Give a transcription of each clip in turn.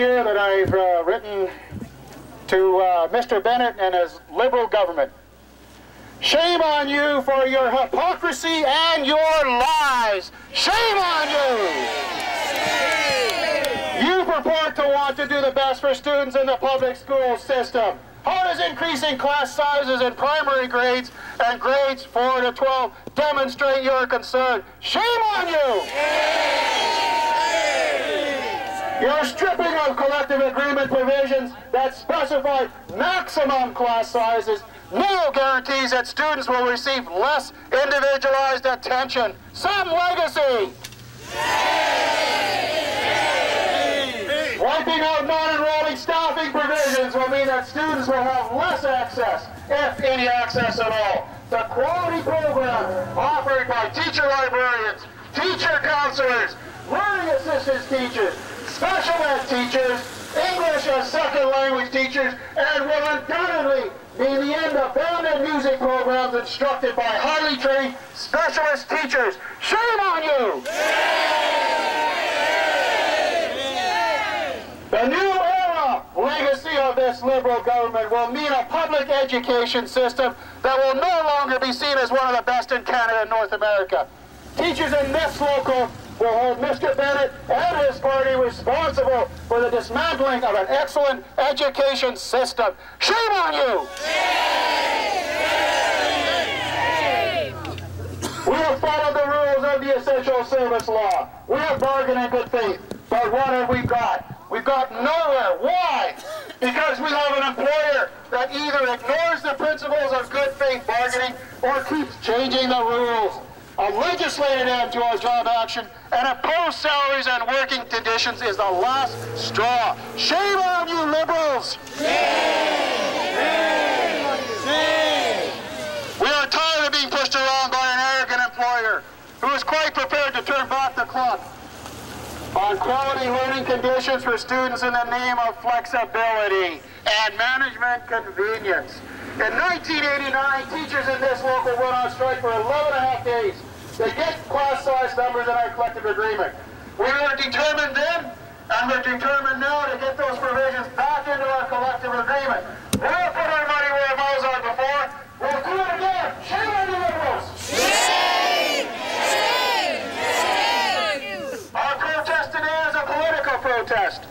here that I've written to Mr. Bennet and his Liberal government. Shame on you for your hypocrisy and your lies. Shame on you! You purport to want to do the best for students in the public school system. How does increasing class sizes in primary grades and grades 4 to 12 demonstrate your concern? Shame on you! You're stripping of collective agreement provisions that specify maximum class sizes, no guarantees that students will receive less individualized attention. Some legacy! Wiping out non-enrolling staffing provisions will mean that students will have less access, if any access at all. The quality program offered by teacher librarians, teacher counselors, learning assistance teachers, special ed teachers, English as second language teachers, and will undoubtedly mean the end of band and music programs instructed by highly trained specialist teachers. Shame on you! The new era legacy of this Liberal government will mean a public education system that will no longer be seen as one of the best in Canada and North America. Teachers in this local will hold Mr. Bennet and his party responsible for the dismantling of an excellent education system. Shame on you! We have followed the rules of the Essential Service Law. We have bargained in good faith. But what have we got? We've got nowhere. Why? Because we have an employer that either ignores the principles of good faith bargaining or keeps changing the rules. A legislated end to our job action and imposed salaries and working conditions is the last straw. Shame on you, Liberals! We are tired of being pushed around by an arrogant employer who is quite prepared to turn back the clock on quality learning conditions for students in the name of flexibility and management convenience. In 1989, teachers in this local went on strike for 11.5 days to get class size numbers in our collective agreement. We were determined then, and we're determined now to get those provisions back into our collective agreement. We'll put our money where our mouths are before. We'll do it again. Shame on you, Liberals! Shame! Shame! Shame! Our protest today is a political protest.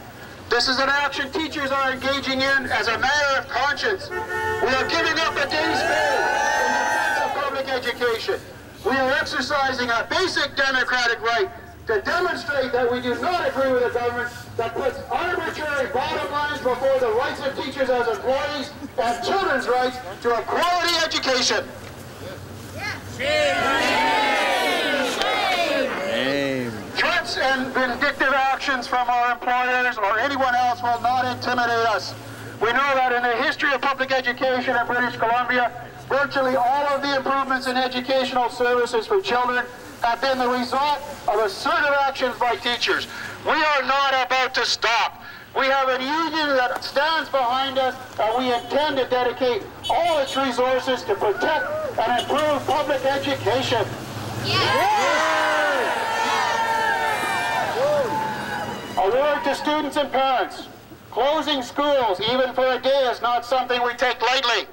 This is an action teachers are engaging in as a matter of conscience. We are giving up a day's pay in defense of public education. We are exercising a basic democratic right to demonstrate that we do not agree with a government that puts arbitrary bottom lines before the rights of teachers as employees and children's rights to a quality education. Threats and vindictive actions from our employers or anyone else will not intimidate us. We know that in the history of public education in British Columbia, virtually all of the improvements in educational services for children have been the result of assertive actions by teachers. We are not about to stop. We have a union that stands behind us, and we intend to dedicate all its resources to protect and improve public education. A word to students and parents. Closing schools, even for a day, is not something we take lightly.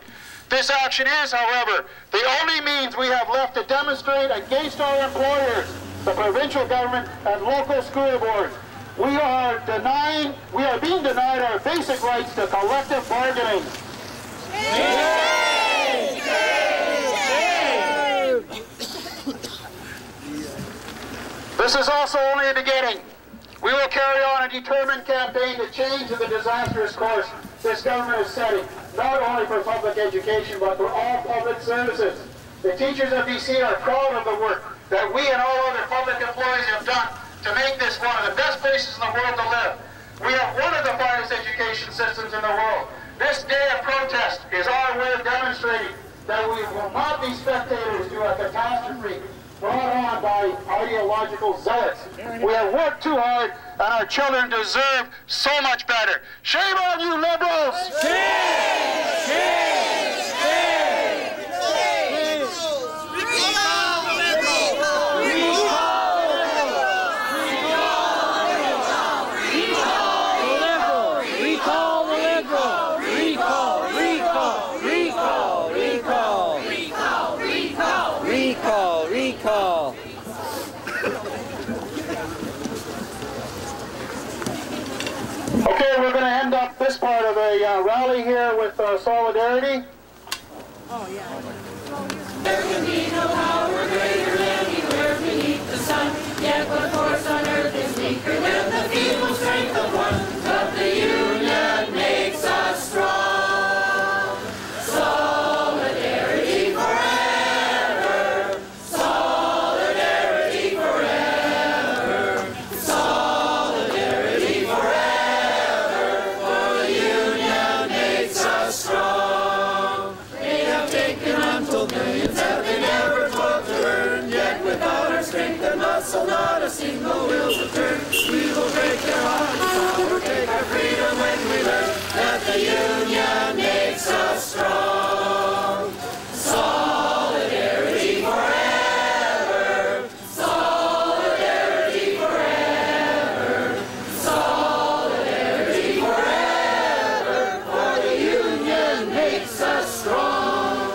This action is, however, the only means we have left to demonstrate against our employers, the provincial government and local school boards. We are being denied our basic rights to collective bargaining. This is also only a beginning. We will carry on a determined campaign to change the disastrous course this government is setting, not only for public education, but for all public services. The teachers of BC are proud of the work that we and all other public employees have done to make this one of the best places in the world to live. We have one of the finest education systems in the world. This day of protest is our way of demonstrating that we will not be spectators to a catastrophe brought on by ideological zealots. We have worked too hard, and our children deserve so much better. Shame on you, Liberals! Shame! Shame! Shame! Shame! Recall the Liberals! Recall the Liberals! Recall the Liberals! this part of the rally here with solidarity. Oh, yeah. There can be no power greater anywhere beneath the sun, yet what force on earth is weaker than the feeble strength of one? But the union makes us strong. Solidarity forever. Solidarity forever. Solidarity forever. For the union makes us strong. They have taken untold millions that they never thought to earn, yet without our strength and muscle, not a single will return. We will break their hearts, power, take our freedom when we learn that the union makes us strong. Solidarity forever. Solidarity forever. Solidarity forever. For the union makes us strong.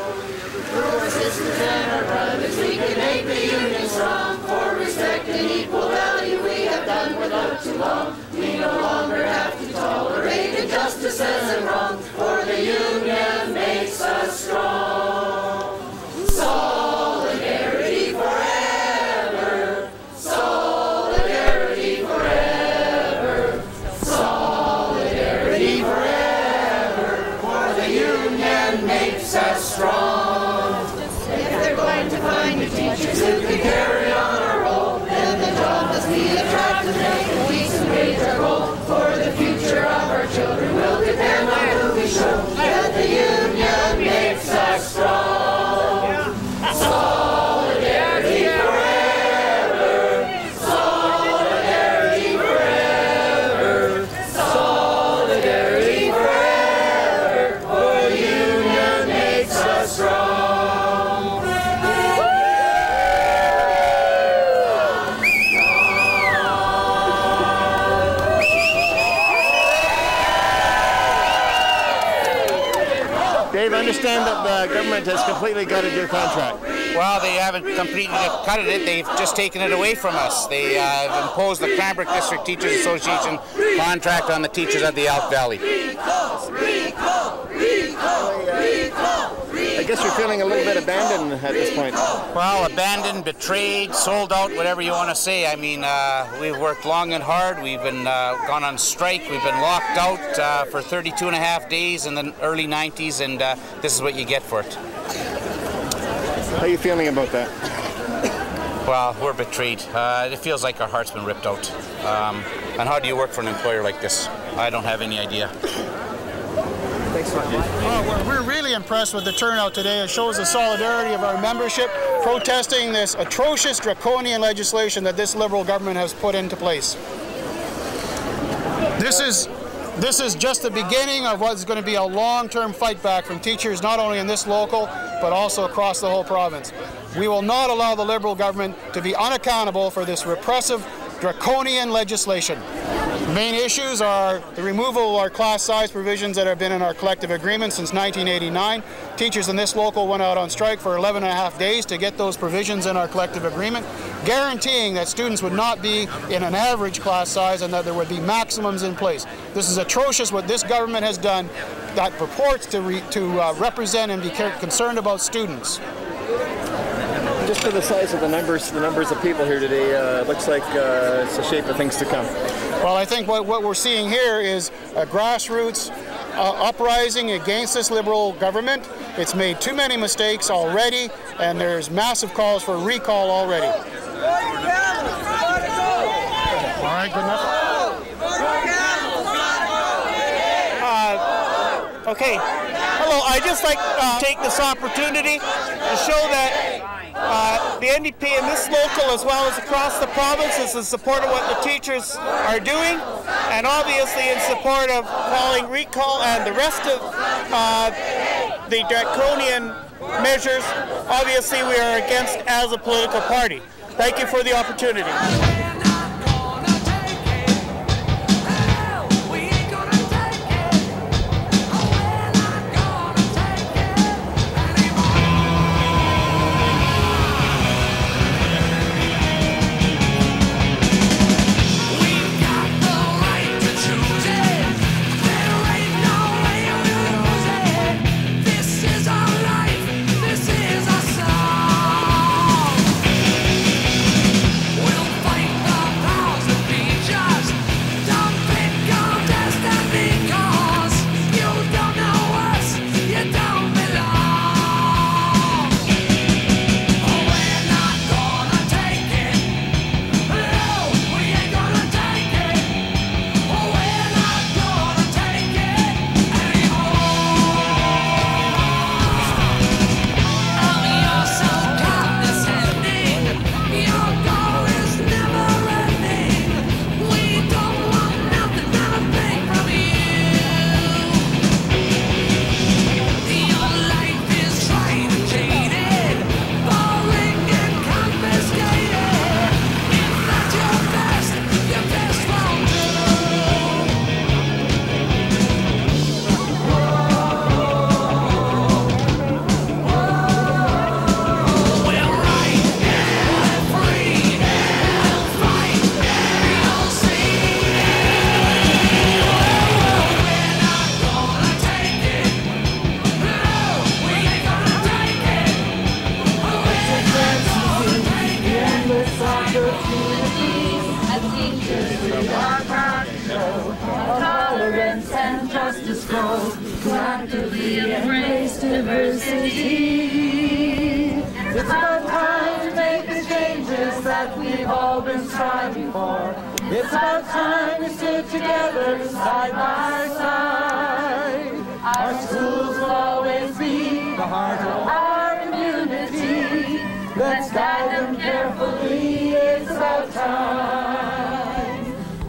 Through our sisters and our brothers, we can make the union strong. For respect and equal value we have done without too long. We no longer have to tolerate injustices and wrong. For the union makes us strong. Solidarity forever. Solidarity forever. Solidarity forever. For the union makes us strong. If they're going to find new teachers who can carry on our role, then the job must be attractive, make a decent wage our goal. For the future of our children will depend on who we show that the union makes us strong. Solidarity forever. Solidarity forever. Solidarity forever. For the union makes us strong. Dave, I understand that the government has completely gutted your contract. Well, they haven't completely gutted it. They've just taken it away from us. They have imposed the Cranbrook District Teachers Association contract on the teachers of the Elk Valley. I guess you're feeling a little bit abandoned at this point. Well, abandoned, betrayed, sold out, whatever you want to say. I mean, we've worked long and hard. We've been gone on strike. We've been locked out for 32 and a half days in the early 90s, and this is what you get for it. How are you feeling about that? Well, we're betrayed. It feels like our heart's been ripped out. And how do you work for an employer like this? I don't have any idea. Thanks a lot. Oh, we're really impressed with the turnout today. It shows the solidarity of our membership protesting this atrocious draconian legislation that this Liberal government has put into place. This is just the beginning of what's going to be a long-term fight back from teachers, not only in this local, but also across the whole province. We will not allow the Liberal government to be unaccountable for this repressive, draconian legislation. The main issues are the removal of our class size provisions that have been in our collective agreement since 1989. Teachers in this local went out on strike for 11 and a half days to get those provisions in our collective agreement, guaranteeing that students would not be in an average class size and that there would be maximums in place. This is atrocious what this government has done that purports to represent and be concerned about students. Just for the size of the numbers of people here today, it looks like it's the shape of things to come. Well, I think what we're seeing here is a grassroots uprising against this Liberal government. It's made too many mistakes already, and there's massive calls for recall already. All right, good enough. Okay. Hello, I'd just like to take this opportunity to show that the NDP in this local as well as across the province is in support of what the teachers are doing, and obviously in support of calling recall and the rest of the draconian measures. Obviously we are against as a political party. Thank you for the opportunity. We've got the right to choose it. just grow to actively embrace diversity. It's about time to make the changes that we've all been striving for. It's about time we stood together side by side. Our schools will always be the heart of our community. Let's guide them carefully, it's about time.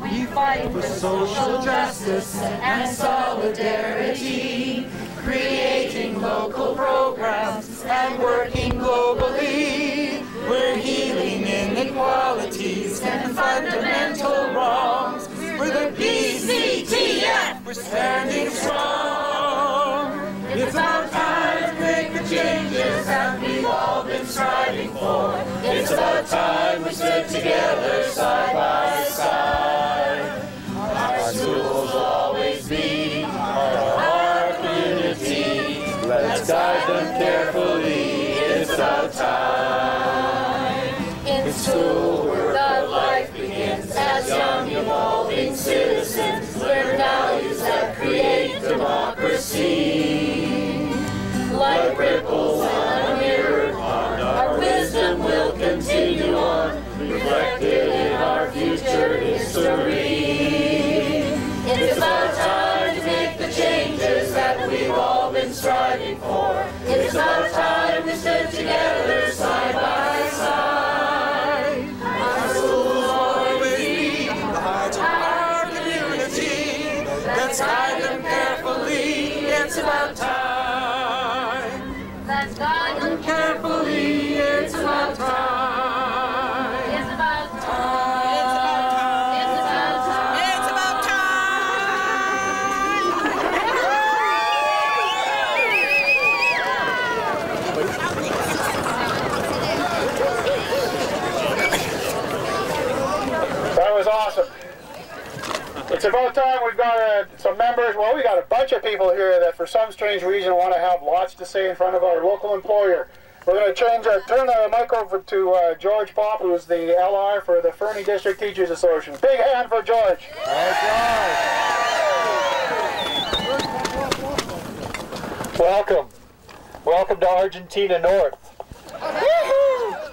We fight for social justice and solidarity, creating local programs and working globally. We're healing inequalities and fundamental wrongs. We're the BCTF, we're standing strong. It's our time to make the changes that we've all been striving for. It's about time we stood together side by side. Our schools will always be part of our community. Let's guide them carefully, it's about time. In school, where life begins as young, evolving citizens, learn values that create democracy. Like ripples on a mirror pond, our wisdom will continue on, reflected in our future history. It's about time to make the changes that we've all been striving for. It's about time we stood together side by side. Our schools will always be the heart of our community. Let's guide them carefully. It's about time. Let's guide them carefully. It's about time. It's about time. It's about time. It's about time. It's about That was awesome. It's about time we've got some members, well, we got a bunch of people here that for some strange reason want to have lots to say in front of our local employer. We're going to turn the mic over to George Pop, who's the LR for the Fernie District Teachers Association. Big hand for George. Welcome. Welcome to Argentina North.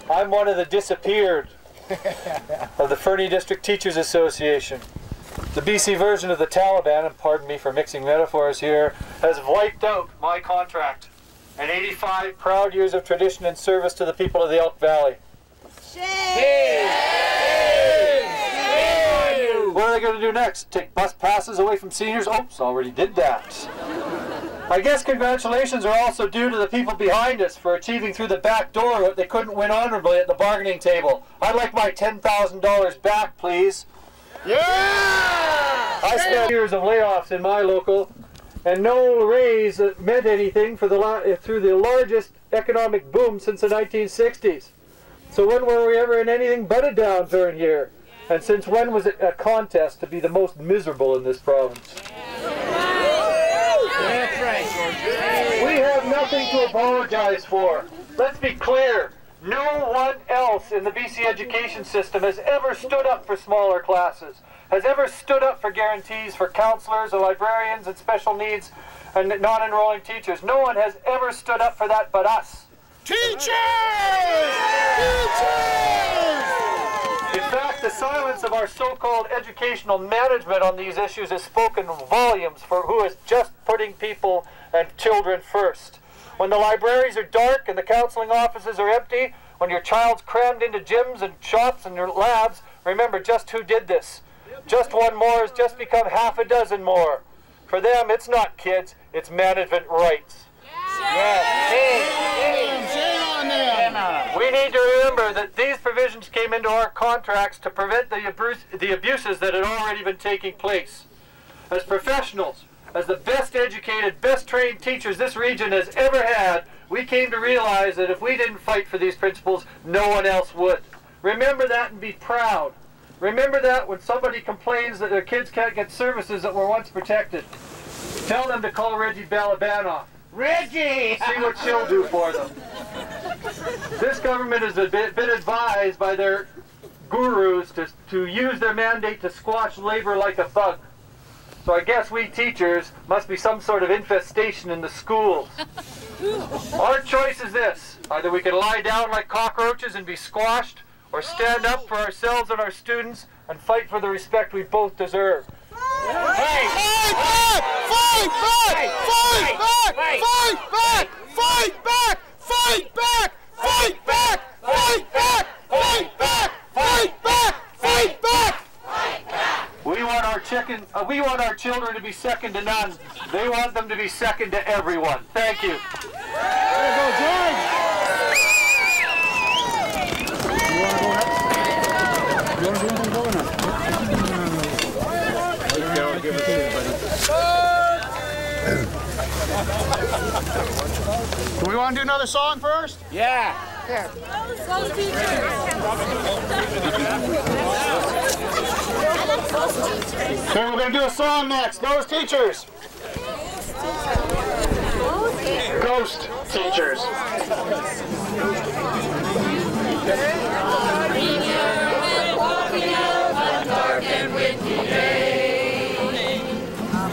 I'm one of the disappeared of the Fernie District Teachers Association. The BC version of the Taliban, and pardon me for mixing metaphors here, has wiped out my contract and 85 proud years of tradition and service to the people of the Elk Valley. What are they going to do next? Take bus passes away from seniors? Oops, already did that. I guess congratulations are also due to the people behind us for achieving through the back door what they couldn't win honorably at the bargaining table. I'd like my $10,000 back, please. Yeah! I spent years of layoffs in my local, and no raise that meant anything for through the largest economic boom since the 1960s. So when were we ever in anything but a downturn here? And since when was it a contest to be the most miserable in this province? That's right. We have nothing to apologize for. Let's be clear. No one else in the BC education system has ever stood up for smaller classes, has ever stood up for guarantees for counselors or librarians and special needs and non-enrolling teachers. No one has ever stood up for that but us. Teachers! In fact, the silence of our so-called educational management on these issues has spoken volumes for who is just putting people and children first. When the libraries are dark and the counseling offices are empty, when your child's crammed into gyms and shops and your labs, remember just who did this. Just one more has just become half a dozen more. For them, it's not kids, it's management rights. We need to remember that these provisions came into our contracts to prevent the abuses that had already been taking place. As professionals, as the best educated, best trained teachers this region has ever had, we came to realize that if we didn't fight for these principles, no one else would. Remember that and be proud. Remember that when somebody complains that their kids can't get services that were once protected. Tell them to call Reggie Balabanoff. Reggie! See what she'll do for them. This government has been advised by their gurus to use their mandate to squash labor like a bug. So I guess we teachers must be some sort of infestation in the schools. Our choice is this. Either we can lie down like cockroaches and be squashed, or stand up for ourselves and our students and fight for the respect we both deserve. We want our children to be second to none. They want them to be second to everyone. Thank you. Do we want to do another song first? Yeah. Here. So we're going to do a song next. Those teachers. Ghost teachers. Walking out one dark and windy day,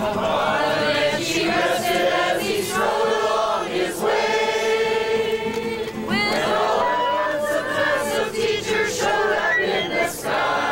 and she rested as he strode along his way. When all the class of teachers showed up in the sky.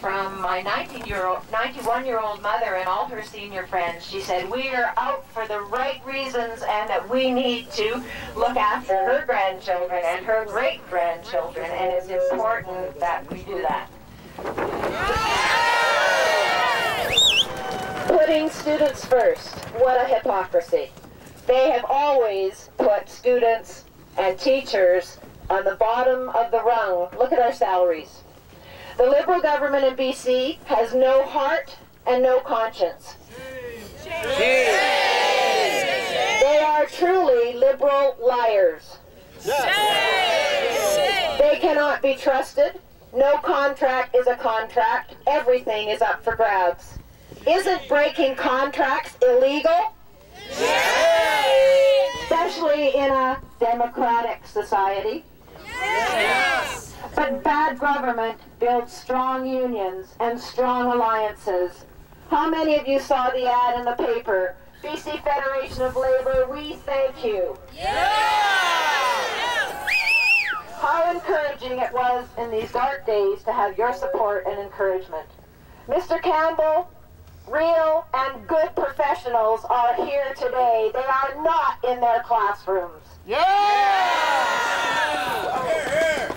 From my 91-year-old mother and all her senior friends. She said, we are out for the right reasons and that we need to look after her grandchildren and her great-grandchildren, and it's important that we do that. Putting students first. What a hypocrisy. They have always put students and teachers on the bottom of the rung. Look at our salaries. The Liberal government in BC has no heart and no conscience. They are truly Liberal liars. They cannot be trusted. No contract is a contract. Everything is up for grabs. Isn't breaking contracts illegal? Especially in a democratic society. But bad government builds strong unions and strong alliances. How many of you saw the ad in the paper? BC Federation of Labour, we thank you. how encouraging it was in these dark days to have your support and encouragement. Mr. Campbell, real and good professionals are here today. They are not in their classrooms.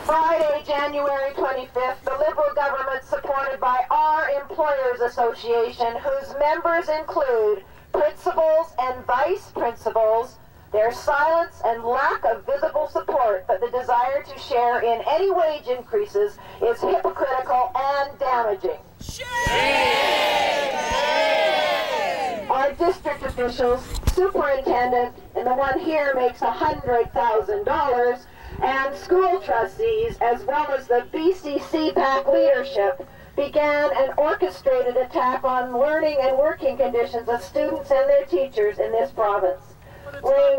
Friday, January 25th, the Liberal government, supported by our Employers Association, whose members include principals and vice principals, their silence and lack of visible support, but the desire to share in any wage increases is hypocritical and damaging. Our district officials, superintendent, and the one here makes $100,000, and school trustees, as well as the BCTF leadership, began an orchestrated attack on learning and working conditions of students and their teachers in this province. Blame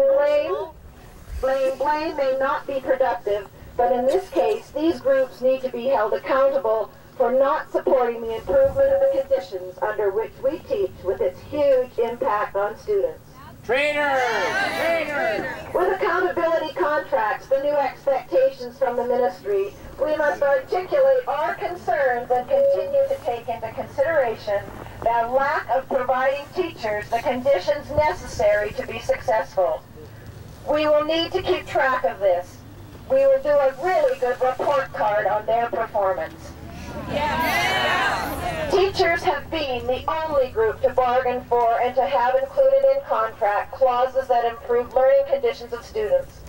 may not be productive, but in this case, these groups need to be held accountable for not supporting the improvement of the conditions under which we teach, with its huge impact on students. With accountability contracts, the new expectations from the ministry, we must articulate our concerns and continue to take into consideration the lack of providing teachers the conditions necessary to be successful. We will need to keep track of this. We will do a really good report card on their performance. Teachers have been the only group to bargain for and to have included in contract clauses that improve learning conditions of students.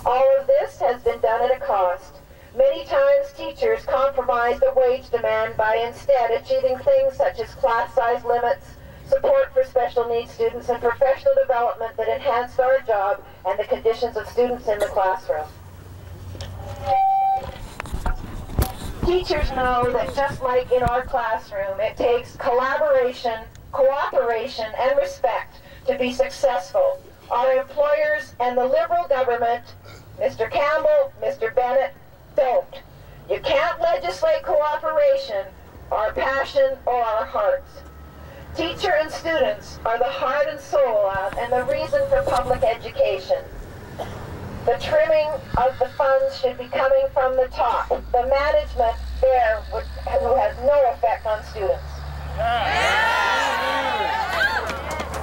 All of this has been done at a cost. Many times teachers compromise the wage demand by instead achieving things such as class size limits, support for special needs students, and professional development that enhanced our job and the conditions of students in the classroom. Teachers know that just like in our classroom, it takes collaboration, cooperation, and respect to be successful. Our employers and the Liberal government, Mr. Campbell, Mr. Bennet, don't. You can't legislate cooperation, our passion, or our hearts. Teacher and students are the heart and soul of and the reason for public education. The trimming of the funds should be coming from the top. The management there who has no effect on students.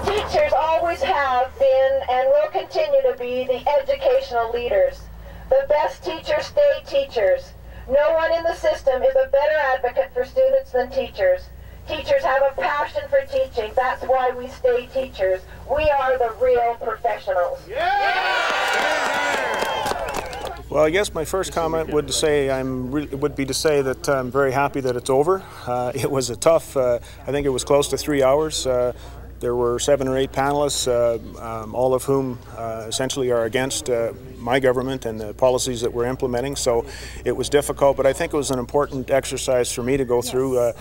Teachers always have been and will continue to be the educational leaders. The best teachers stay teachers. No one in the system is a better advocate for students than teachers. Teachers have a passion for teaching. That's why we stay teachers. We are the real professionals. Well, I guess my first comment would be to say that I'm very happy that it's over. It was a tough, I think it was close to 3 hours. There were 7 or 8 panelists, all of whom essentially are against my government and the policies that we're implementing. So it was difficult, but I think it was an important exercise for me to go through.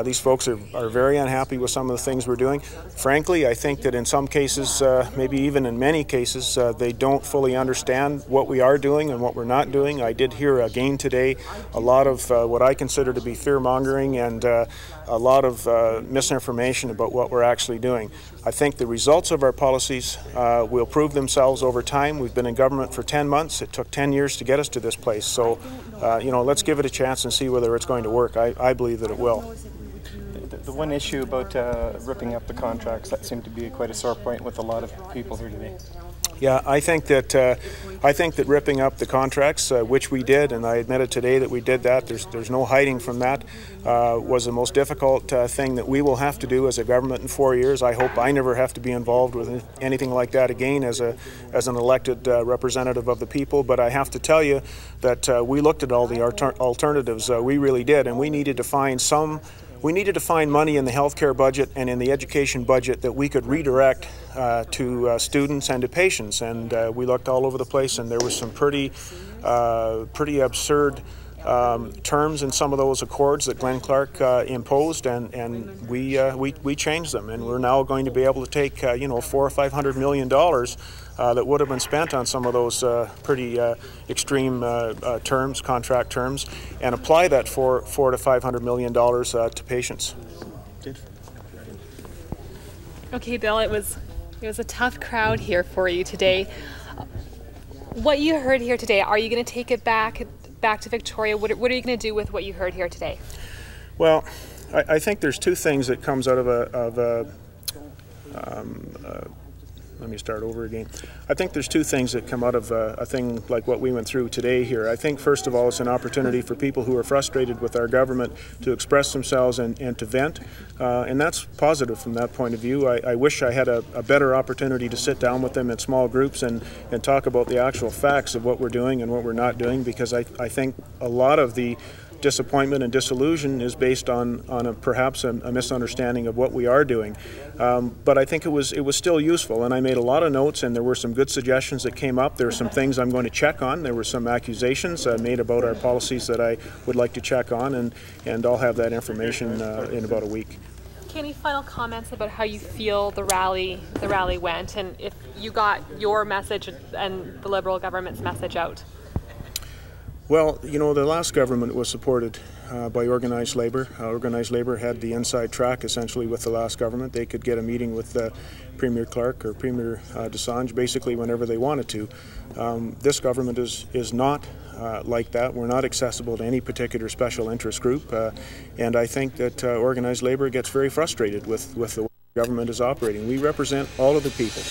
These folks are very unhappy with some of the things we're doing. Frankly, I think that in some cases, maybe even in many cases, they don't fully understand what we are doing and what we're not doing. I did hear again today a lot of what I consider to be fear-mongering and a lot of misinformation about what we're actually doing. I think the results of our policies will prove themselves over time. We've been in government for 10 months. It took 10 years to get us to this place. So, let's give it a chance and see whether it's going to work. I believe that it will. The one issue about ripping up the contracts, that seemed to be quite a sore point with a lot of people here today. Yeah, I think that ripping up the contracts, which we did, and I admitted today that we did that. There's no hiding from that. Was the most difficult thing that we will have to do as a government in 4 years. I hope I never have to be involved with anything like that again as an elected representative of the people. But I have to tell you that we looked at all the alternatives. We really did, and we needed to find money in the healthcare budget and in the education budget that we could redirect to students and to patients. And we looked all over the place, and there was some pretty absurd terms in some of those accords that Gord Clark imposed, and we changed them. And we're now going to be able to take $400 or $500 million that would have been spent on some of those pretty extreme contract terms, and apply that $400 to $500 million to patients. Okay, Bill, it was a tough crowd here for you today. What you heard here today, are you going to take it back back to Victoria. What are you going to do with what you heard here today? Well, I think there's two things that comes out of let me start over again. I think there's two things that come out of a thing like what we went through today here. I think first of all it's an opportunity for people who are frustrated with our government to express themselves and to vent, and that's positive from that point of view. I wish I had a better opportunity to sit down with them in small groups and talk about the actual facts of what we're doing and what we're not doing, because I think a lot of the disappointment and disillusion is based on perhaps a misunderstanding of what we are doing. But I think it was still useful, and I made a lot of notes, and there were some good suggestions that came up. There were some things I'm going to check on. There were some accusations made about our policies that I would like to check on, and I'll have that information in about a week. Okay, any final comments about how you feel the rally went, and if you got your message and the Liberal government's message out? Well, you know, the last government was supported by organised labour. Organised labour had the inside track essentially with the last government. They could get a meeting with Premier Clark or Premier Desange basically whenever they wanted to. This government is not like that. We're not accessible to any particular special interest group, and I think that organised labour gets very frustrated with the way the government is operating. We represent all of the people.